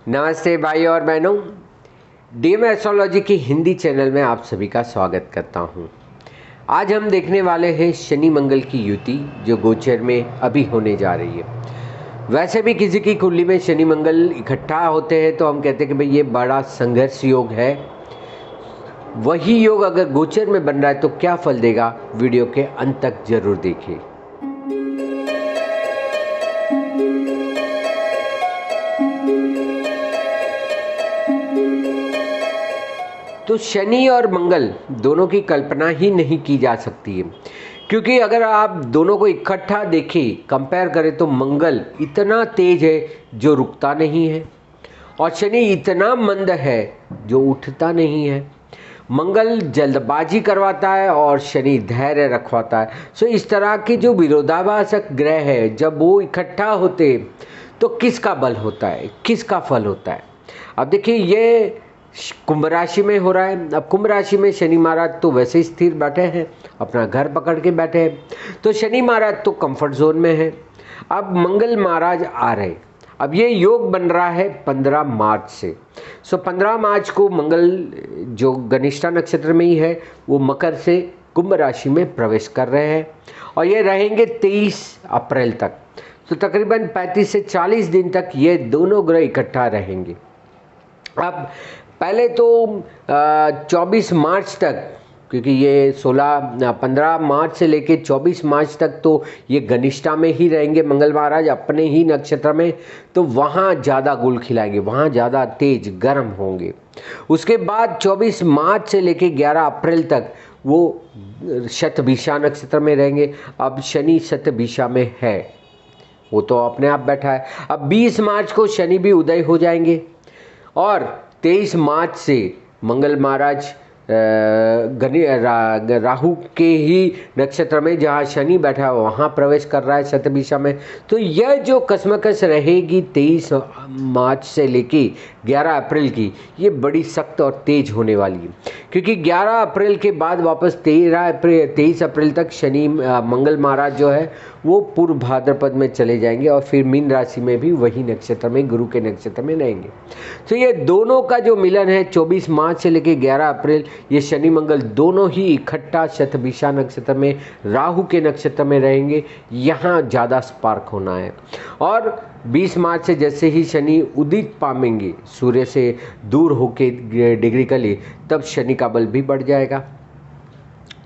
नमस्ते भाई और बहनों, डीएम एस्ट्रोलॉजी की हिंदी चैनल में आप सभी का स्वागत करता हूं। आज हम देखने वाले हैं शनि मंगल की युति जो गोचर में अभी होने जा रही है। वैसे भी किसी की कुंडली में शनि मंगल इकट्ठा होते हैं तो हम कहते हैं कि भाई ये बड़ा संघर्ष योग है। वही योग अगर गोचर में बन रहा है तो क्या फल देगा, वीडियो के अंत तक जरूर देखिए। तो शनि और मंगल दोनों की कल्पना ही नहीं की जा सकती है, क्योंकि अगर आप दोनों को इकट्ठा देखें, कंपेयर करें तो मंगल इतना तेज है जो रुकता नहीं है और शनि इतना मंद है जो उठता नहीं है। मंगल जल्दबाजी करवाता है और शनि धैर्य रखवाता है। सो इस तरह के जो विरोधाभासक ग्रह है जब वो इकट्ठा होते तो किसका बल होता है, किसका फल होता है। अब देखिए ये कुंभ राशि में हो रहा है। अब कुंभ राशि में शनि महाराज तो वैसे ही स्थिर बैठे हैं, अपना घर पकड़ के बैठे हैं, तो शनि महाराज तो कंफर्ट जोन में है। अब मंगल महाराज आ रहे। अब ये योग बन रहा है 15 मार्च से। 15 मार्च को मंगल जो गनिष्ठा नक्षत्र में ही है वो मकर से कुंभ राशि में प्रवेश कर रहे हैं और ये रहेंगे 23 अप्रैल तक। तो तकरीबन 35 से 40 दिन तक ये दोनों ग्रह इकट्ठा रहेंगे। अब पहले तो 24 मार्च तक, क्योंकि ये 15 मार्च से लेके 24 मार्च तक तो ये गनिष्ठा में ही रहेंगे मंगल महाराज अपने ही नक्षत्र में, तो वहाँ ज़्यादा गुल खिलाएंगे, वहाँ ज़्यादा तेज गर्म होंगे। उसके बाद 24 मार्च से लेके 11 अप्रैल तक वो शतभिषा नक्षत्र में रहेंगे। अब शनि शतभिषा में है, वो तो अपने आप बैठा है। अब 20 मार्च को शनि भी उदय हो जाएंगे और 23 मार्च से मंगल महाराज राहु के ही नक्षत्र में जहाँ शनि बैठा है वहाँ प्रवेश कर रहा है शतभिषा में। तो यह जो कसमकस रहेगी 23 मार्च से लेके 11 अप्रैल की, ये बड़ी सख्त और तेज होने वाली है, क्योंकि 11 अप्रैल के बाद वापस 23 अप्रैल तक शनि मंगल महाराज जो है वो पूर्व भाद्रपद में चले जाएंगे और फिर मीन राशि में भी वही नक्षत्र में, गुरु के नक्षत्र में रहेंगे। तो ये दोनों का जो मिलन है 24 मार्च से लेकर 11 अप्रैल, ये शनि मंगल दोनों ही इकट्ठा शतभिषा नक्षत्र में राहु के नक्षत्र में रहेंगे। यहाँ ज़्यादा स्पार्क होना है। और 20 मार्च से जैसे ही शनि उदित पामेंगे सूर्य से दूर होके डिग्रिकली, तब शनि का बल भी बढ़ जाएगा।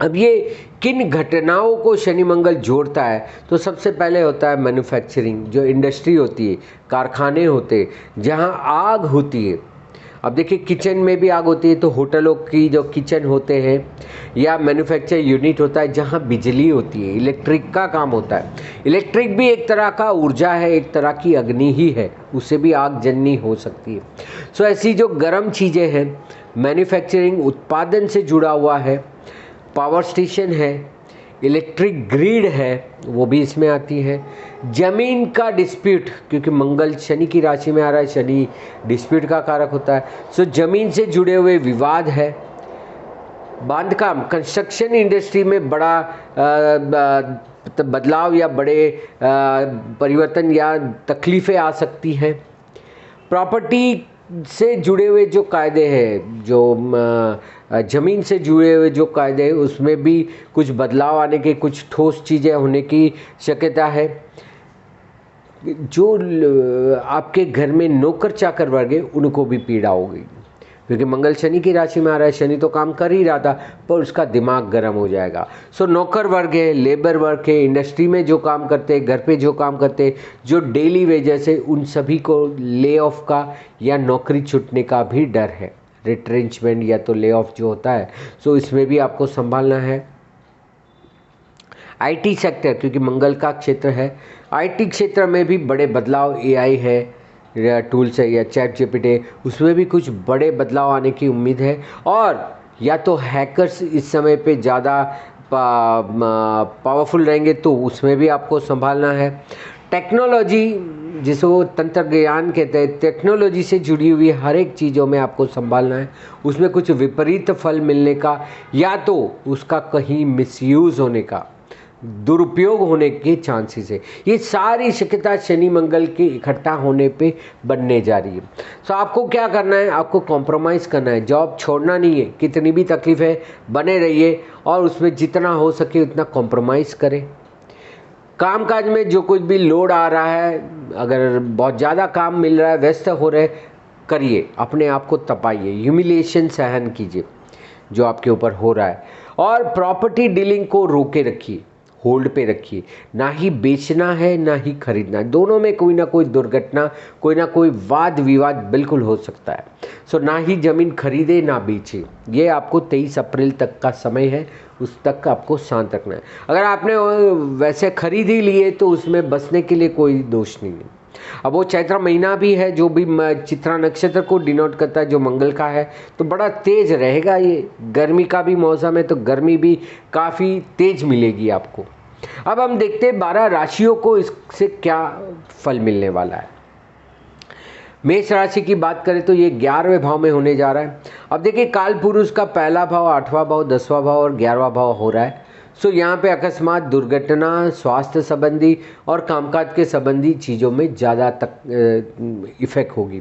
अब ये किन घटनाओं को शनि मंगल जोड़ता है, तो सबसे पहले होता है मैन्युफैक्चरिंग, जो इंडस्ट्री होती है, कारखाने होते हैं जहाँ आग होती है। अब देखिए किचन में भी आग होती है, तो होटलों की जो किचन होते हैं या मैन्युफैक्चर यूनिट होता है जहाँ बिजली होती है, इलेक्ट्रिक का काम होता है। इलेक्ट्रिक भी एक तरह का ऊर्जा है, एक तरह की अग्नि ही है, उससे भी आग जननी हो सकती है। सो ऐसी जो गर्म चीज़ें हैं, मैन्युफैक्चरिंग उत्पादन से जुड़ा हुआ है, पावर स्टेशन है, इलेक्ट्रिक ग्रिड है, वो भी इसमें आती है। जमीन का डिस्प्यूट, क्योंकि मंगल शनि की राशि में आ रहा है, शनि डिस्प्यूट का कारक होता है। सो जमीन से जुड़े हुए विवाद है। बांधकाम, कंस्ट्रक्शन इंडस्ट्री में बड़ा बदलाव या बड़े परिवर्तन या तकलीफ़ें आ सकती हैं। प्रॉपर्टी से जुड़े हुए जो कायदे हैं, जो ज़मीन से जुड़े हुए जो कायदे हैं, उसमें भी कुछ बदलाव आने के, कुछ ठोस चीज़ें होने की शक्यता है। जो आपके घर में नौकर चाकर वर्ग है उनको भी पीड़ा होगी, क्योंकि मंगल शनि की राशि में आ रहा है। शनि तो काम कर ही रहा था पर उसका दिमाग गर्म हो जाएगा। सो नौकर वर्ग है, लेबर वर्ग है, इंडस्ट्री में जो काम करते हैं, घर पे जो काम करते हैं, जो डेली वेजेस है, उन सभी को ले ऑफ का या नौकरी छूटने का भी डर है। रिट्रेंचमेंट या तो ले ऑफ जो होता है, सो इसमें भी आपको संभालना है। आईटी सेक्टर, क्योंकि मंगल का क्षेत्र है, आईटी क्षेत्र में भी बड़े बदलाव, एआई है, टूल्स है या चैट जीपीटी, उसमें भी कुछ बड़े बदलाव आने की उम्मीद है। और या तो हैकर्स इस समय पे ज़्यादा पावरफुल रहेंगे, तो उसमें भी आपको संभालना है। टेक्नोलॉजी, जिसको तंत्र ज्ञान कहते हैं, टेक्नोलॉजी से जुड़ी हुई हर एक चीज़ों में आपको संभालना है। उसमें कुछ विपरीत फल मिलने का या तो उसका कहीं मिसयूज़ होने का दुरुपयोग होने के चांसेस है। ये सारी शक्यता शनि मंगल के इकट्ठा होने पे बनने जा रही है। तो आपको क्या करना है, आपको कॉम्प्रोमाइज़ करना है, जॉब छोड़ना नहीं है, कितनी भी तकलीफ है बने रहिए और उसमें जितना हो सके उतना कॉम्प्रोमाइज़ करें। कामकाज में जो कुछ भी लोड आ रहा है, अगर बहुत ज़्यादा काम मिल रहा है, व्यस्त हो रहे, करिए, अपने आप को तपाइए, ह्यूमिलिएशन सहन कीजिए जो आपके ऊपर हो रहा है, और प्रॉपर्टी डीलिंग को रोके रखिए, होल्ड पे रखिए। ना ही बेचना है ना ही खरीदना है, दोनों में कोई ना कोई दुर्घटना, कोई ना कोई वाद विवाद बिल्कुल हो सकता है। सो ना ही ज़मीन खरीदे ना बेचे। ये आपको 23 अप्रैल तक का समय है, उस तक आपको शांत रखना है। अगर आपने वैसे खरीद ही लिए तो उसमें बसने के लिए कोई दोष नहीं है। अब वो चैत्र महीना भी है जो भी चित्रा नक्षत्र को डिनोट करता है, जो मंगल का है, तो बड़ा तेज रहेगा। ये गर्मी का भी मौसम है तो गर्मी भी काफ़ी तेज मिलेगी आपको। अब हम देखते हैं 12 राशियों को इससे क्या फल मिलने वाला है। मेष राशि की बात करें तो ये 11वें भाव में होने जा रहा है। अब देखिए, काल पुरुष का पहला भाव, 8वां भाव, 10वां भाव और 11वां भाव हो रहा है। सो यहाँ पे अकस्मात दुर्घटना, स्वास्थ्य संबंधी और कामकाज के संबंधी चीज़ों में ज़्यादा तक इफेक्ट होगी।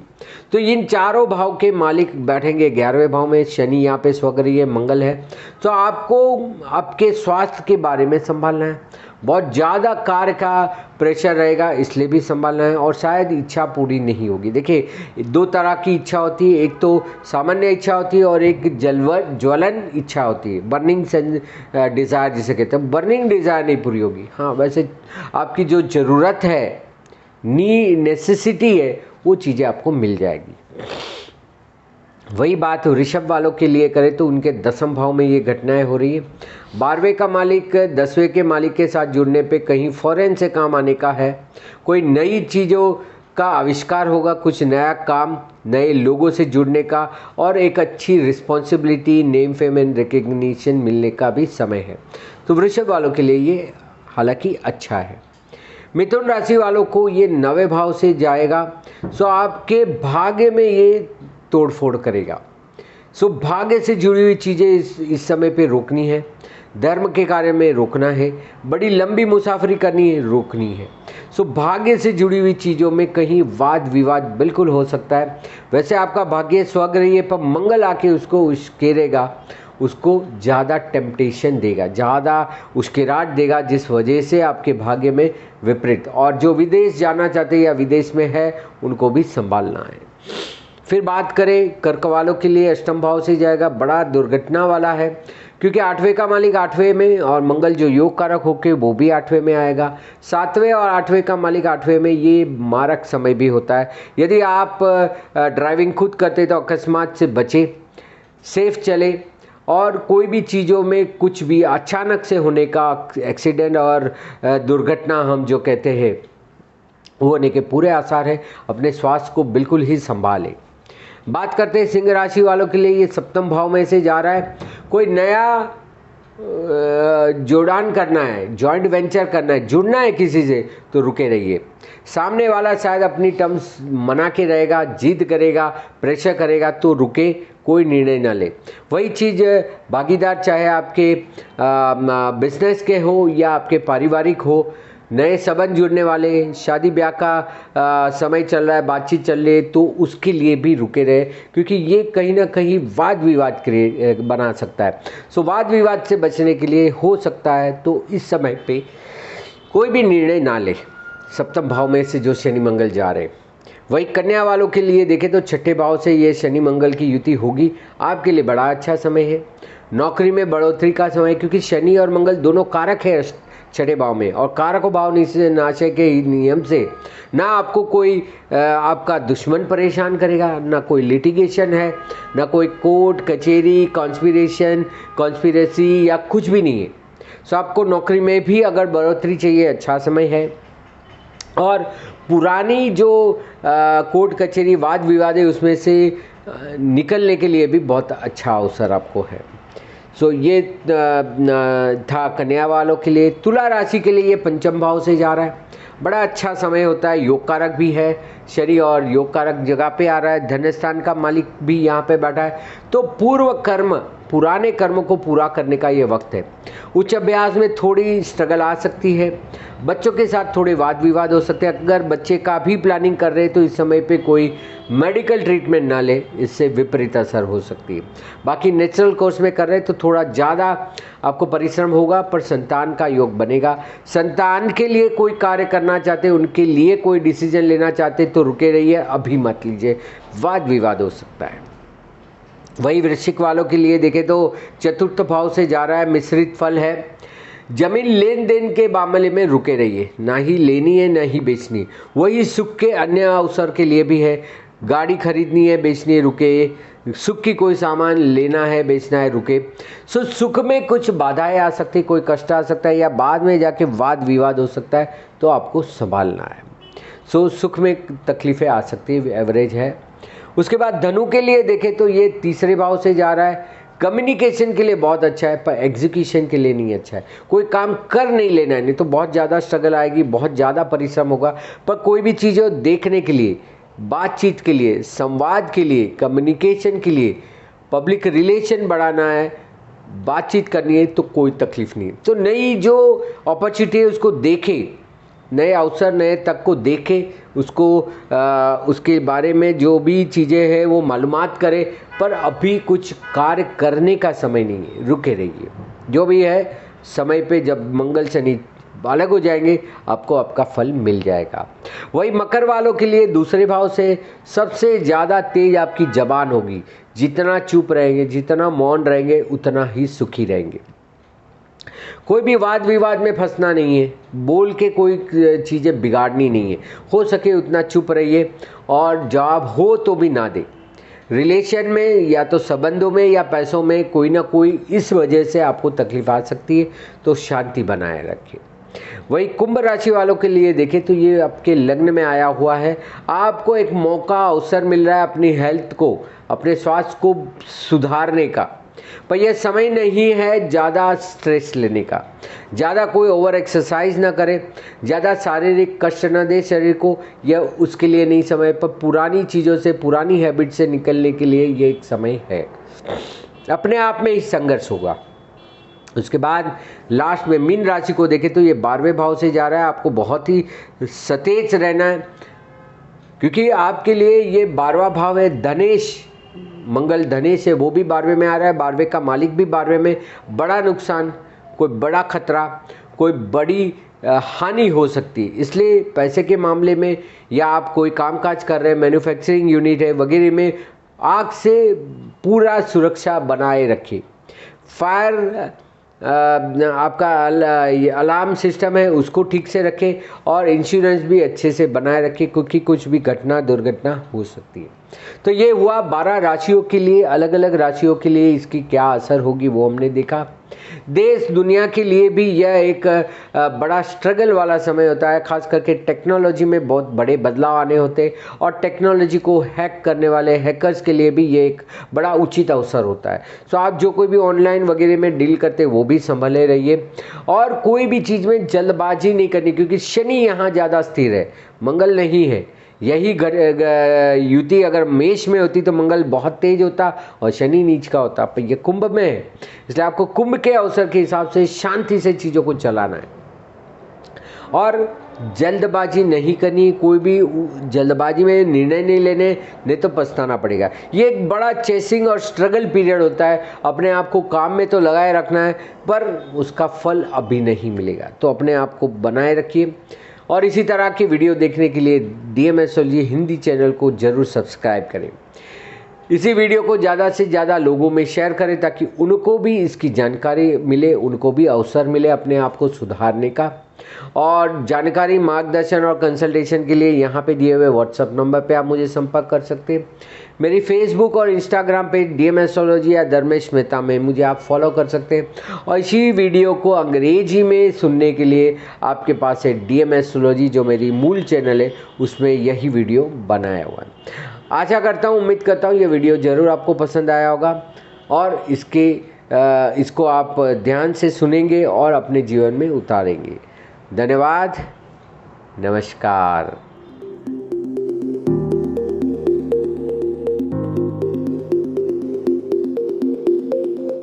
तो इन चारों भाव के मालिक बैठेंगे 11वें भाव में। शनि यहाँ पे स्वग्रही मंगल है। तो आपको आपके स्वास्थ्य के बारे में संभालना है। बहुत ज़्यादा कार्य का प्रेशर रहेगा, इसलिए भी संभालना है, और शायद इच्छा पूरी नहीं होगी। देखिए, 2 तरह की इच्छा होती है, एक तो सामान्य इच्छा होती है और एक ज्वलन इच्छा होती है, बर्निंग डिज़ायर जिसे कहते हैं। बर्निंग डिज़ायर नहीं पूरी होगी। हाँ, वैसे आपकी जो ज़रूरत है, नेसेसिटी है, वो चीज़ें आपको मिल जाएगी। वही बात ऋषभ वालों के लिए करें तो उनके 10वें भाव में ये घटनाएं हो रही है। 12वें का मालिक 10वें के मालिक के साथ जुड़ने पे कहीं फॉरेन से काम आने का है। कोई नई चीज़ों का आविष्कार होगा, कुछ नया काम, नए लोगों से जुड़ने का, और एक अच्छी responsibility, name fame and recognition मिलने का भी समय है। तो वृषभ वालों के लिए ये हालांकि अच्छा है। मिथुन राशि वालों को ये 9वें भाव से जाएगा। सो आपके भाग्य में ये तोड़फोड़ करेगा। सो भाग्य से जुड़ी हुई चीज़ें इस समय पे रोकनी है। धर्म के कार्य में रोकना है। बड़ी लंबी मुसाफरी करनी है, रोकनी है। सो भाग्य से जुड़ी हुई चीज़ों में कहीं वाद विवाद बिल्कुल हो सकता है। वैसे आपका भाग्य स्वग्रही है, पर मंगल आके उसको उश्केरेगा, उसको ज़्यादा टेम्पटेशन देगा, ज़्यादा उश्केराट देगा, जिस वजह से आपके भाग्य में विपरीत। और जो विदेश जाना चाहते हैं या विदेश में है, उनको भी संभालना है। फिर बात करें कर्क वालों के लिए, 8वें भाव से जाएगा, बड़ा दुर्घटना वाला है, क्योंकि 8वें का मालिक 8वें में, और मंगल जो योग कारक होके वो भी 8वें में आएगा। 7वें और 8वें का मालिक 8वें में, ये मारक समय भी होता है। यदि आप ड्राइविंग खुद करते तो अकस्मात से बचे, सेफ चले, और कोई भी चीज़ों में कुछ भी अचानक से होने का, एक्सीडेंट और दुर्घटना हम जो कहते हैं, वो होने के पूरे आसार है। अपने स्वास्थ्य को बिल्कुल ही संभालें। बात करते हैं सिंह राशि वालों के लिए, ये 7वें भाव में से जा रहा है। कोई नया जोड़ान करना है, जॉइंट वेंचर करना है, जुड़ना है किसी से, तो रुके रहिए। सामने वाला शायद अपनी टर्म्स मना के रहेगा, जिद करेगा, प्रेशर करेगा, तो रुके, कोई निर्णय ना ले। वही चीज़ भागीदार, चाहे आपके बिजनेस के हो या आपके पारिवारिक हो, नए संबंध जुड़ने वाले, शादी ब्याह का समय चल रहा है, बातचीत चल रही है, तो उसके लिए भी रुके रहे, क्योंकि ये कहीं ना कहीं वाद विवाद बना सकता है। सो वाद विवाद से बचने के लिए हो सकता है तो इस समय पे कोई भी निर्णय ना ले। 7वें भाव में से जो शनि मंगल जा रहे हैं। वही कन्या वालों के लिए देखें तो 6ठे भाव से ये शनि मंगल की युति होगी, आपके लिए बड़ा अच्छा समय है। नौकरी में बढ़ोतरी का समय, क्योंकि शनि और मंगल दोनों कारक है 6ठे भाव में, और कारक भाव नाशय के नियम से ना आपको कोई आपका दुश्मन परेशान करेगा, ना कोई लिटिगेशन है, ना कोई कोर्ट कचहरी, कॉन्स्पिरेसी या कुछ भी नहीं है। सो आपको नौकरी में भी अगर बढ़ोतरी चाहिए, अच्छा समय है। और पुरानी जो कोर्ट कचहरी वाद विवाद है, उसमें से निकलने के लिए भी बहुत अच्छा अवसर आपको है। सो ये था कन्या वालों के लिए। तुला राशि के लिए ये 5वें भाव से जा रहा है, बड़ा अच्छा समय होता है। योग कारक भी है शनि, और योग कारक जगह पे आ रहा है, धन स्थान का मालिक भी यहाँ पे बैठा है। तो पुराने कर्मों को पूरा करने का ये वक्त है। उच्च अभ्यास में थोड़ी स्ट्रगल आ सकती है, बच्चों के साथ थोड़े वाद विवाद हो सकते हैं। अगर बच्चे का भी प्लानिंग कर रहे हैं तो इस समय पे कोई मेडिकल ट्रीटमेंट ना ले, इससे विपरीत असर हो सकती है। बाकी नेचुरल कोर्स में कर रहे हैं तो थोड़ा ज़्यादा आपको परिश्रम होगा, पर संतान का योग बनेगा। संतान के लिए कोई कार्य करना चाहते, उनके लिए कोई डिसीजन लेना चाहते तो रुके रहिए, अभी मत लीजिए, वाद विवाद हो सकता है। वही वृश्चिक वालों के लिए देखें तो चतुर्थ भाव से जा रहा है, मिश्रित फल है। जमीन लेन देन के मामले में रुके रहिए, ना ही लेनी है ना ही बेचनी। वही सुख के अन्य अवसर के लिए भी है, गाड़ी खरीदनी है बेचनी है रुके, सुख की कोई सामान लेना है बेचना है रुके। सो सुख में कुछ बाधाएं आ सकती, कोई कष्ट आ सकता है या बाद में जाके वाद विवाद हो सकता है, तो आपको संभालना है। सो सुख में तकलीफें आ सकती है, एवरेज है। उसके बाद धनु के लिए देखें तो ये तीसरे भाव से जा रहा है। कम्युनिकेशन के लिए बहुत अच्छा है, पर एग्जीक्यूशन के लिए नहीं अच्छा है। कोई काम कर नहीं लेना है, नहीं तो बहुत ज़्यादा स्ट्रगल आएगी, बहुत ज़्यादा परिश्रम होगा। पर कोई भी चीज़ें देखने के लिए, बातचीत के लिए, संवाद के लिए, कम्युनिकेशन के लिए, पब्लिक रिलेशन बढ़ाना है, बातचीत करनी है, तो कोई तकलीफ नहीं है। तो नई जो अपॉर्चुनिटी है उसको देखें, नए अवसर नए तक को देखें, उसको उसके बारे में जो भी चीज़ें हैं वो मालूमात करें, पर अभी कुछ कार्य करने का समय नहीं है, रुके रहिए। जो भी है समय पे जब मंगल शनि अलग हो जाएंगे आपको आपका फल मिल जाएगा। वही मकर वालों के लिए दूसरे भाव से सबसे ज़्यादा तेज आपकी जबान होगी। जितना चुप रहेंगे, जितना मौन रहेंगे, उतना ही सुखी रहेंगे। कोई भी वाद विवाद में फंसना नहीं है, बोल के कोई चीज़ें बिगाड़नी नहीं है। हो सके उतना चुप रहिए, और जवाब हो तो भी ना दे। रिलेशन में या तो संबंधों में या पैसों में कोई ना कोई इस वजह से आपको तकलीफ आ सकती है, तो शांति बनाए रखिए। वही कुंभ राशि वालों के लिए देखें तो ये आपके लग्न में आया हुआ है। आपको एक मौका अवसर मिल रहा है अपनी हेल्थ को, अपने स्वास्थ्य को सुधारने का, पर यह समय नहीं है ज़्यादा स्ट्रेस लेने का। ज़्यादा कोई ओवर एक्सरसाइज ना करें, ज़्यादा शारीरिक कष्ट न दे शरीर को, यह उसके लिए नहीं समय। पर पुरानी चीज़ों से, पुरानी हैबिट से निकलने के लिए ये एक समय है। अपने आप में ही संघर्ष होगा। उसके बाद लास्ट में मीन राशि को देखें तो ये 12वें भाव से जा रहा है। आपको बहुत ही सतेज रहना है, क्योंकि आपके लिए ये 12वां भाव है। धनेश, मंगल धनेश है, वो भी 12वें में आ रहा है। 12वें का मालिक भी 12वें में। बड़ा नुकसान, कोई बड़ा खतरा, कोई बड़ी हानि हो सकती है। इसलिए पैसे के मामले में, या आप कोई कामकाज कर रहे हैं, मैन्युफैक्चरिंग यूनिट है वगैरह में, आग से पूरा सुरक्षा बनाए रखिए। फायर आपका अलार्म सिस्टम है उसको ठीक से रखें, और इंश्योरेंस भी अच्छे से बनाए रखें, क्योंकि कुछ भी घटना दुर्घटना हो सकती है। तो ये हुआ 12 राशियों के लिए। अलग अलग राशियों के लिए इसकी क्या असर होगी वो हमने देखा। देश दुनिया के लिए भी यह एक बड़ा स्ट्रगल वाला समय होता है। खास करके टेक्नोलॉजी में बहुत बड़े बदलाव आने होते हैं, और टेक्नोलॉजी को हैक करने वाले हैकर्स के लिए भी ये एक बड़ा उचित अवसर होता है। सो आप जो कोई भी ऑनलाइन वगैरह में डील करते हैं वो भी संभले रहिए, और कोई भी चीज़ में जल्दबाजी नहीं करनी, क्योंकि शनि यहाँ ज़्यादा स्थिर है, मंगल नहीं है। यही युति अगर मेष में होती तो मंगल बहुत तेज होता और शनि नीच का होता, पर यह कुंभ में है। इसलिए आपको कुंभ के अवसर के हिसाब से शांति से चीज़ों को चलाना है, और जल्दबाजी नहीं करनी। कोई भी जल्दबाजी में निर्णय नहीं लेने, नहीं तो पछताना पड़ेगा। ये एक बड़ा चेसिंग और स्ट्रगल पीरियड होता है। अपने आप को काम में तो लगाए रखना है, पर उसका फल अभी नहीं मिलेगा, तो अपने आप को बनाए रखिए। और इसी तरह की वीडियो देखने के लिए DM एस्ट्रोलॉजी हिंदी चैनल को जरूर सब्सक्राइब करें। इसी वीडियो को ज़्यादा से ज़्यादा लोगों में शेयर करें, ताकि उनको भी इसकी जानकारी मिले, उनको भी अवसर मिले अपने आप को सुधारने का। और जानकारी, मार्गदर्शन और कंसल्टेशन के लिए यहाँ पे दिए हुए व्हाट्सएप नंबर पे आप मुझे संपर्क कर सकते हैं। मेरी फेसबुक और इंस्टाग्राम पे DM एस्ट्रोलॉजी या धर्मेश मेहता में मुझे आप फॉलो कर सकते हैं। और इसी वीडियो को अंग्रेजी में सुनने के लिए आपके पास है DM एस्ट्रोलॉजी, जो मेरी मूल चैनल है, उसमें यही वीडियो बनाया हुआ है। आशा करता हूँ, उम्मीद करता हूँ ये वीडियो ज़रूर आपको पसंद आया होगा, और इसको आप ध्यान से सुनेंगे और अपने जीवन में उतारेंगे। धन्यवाद, नमस्कार।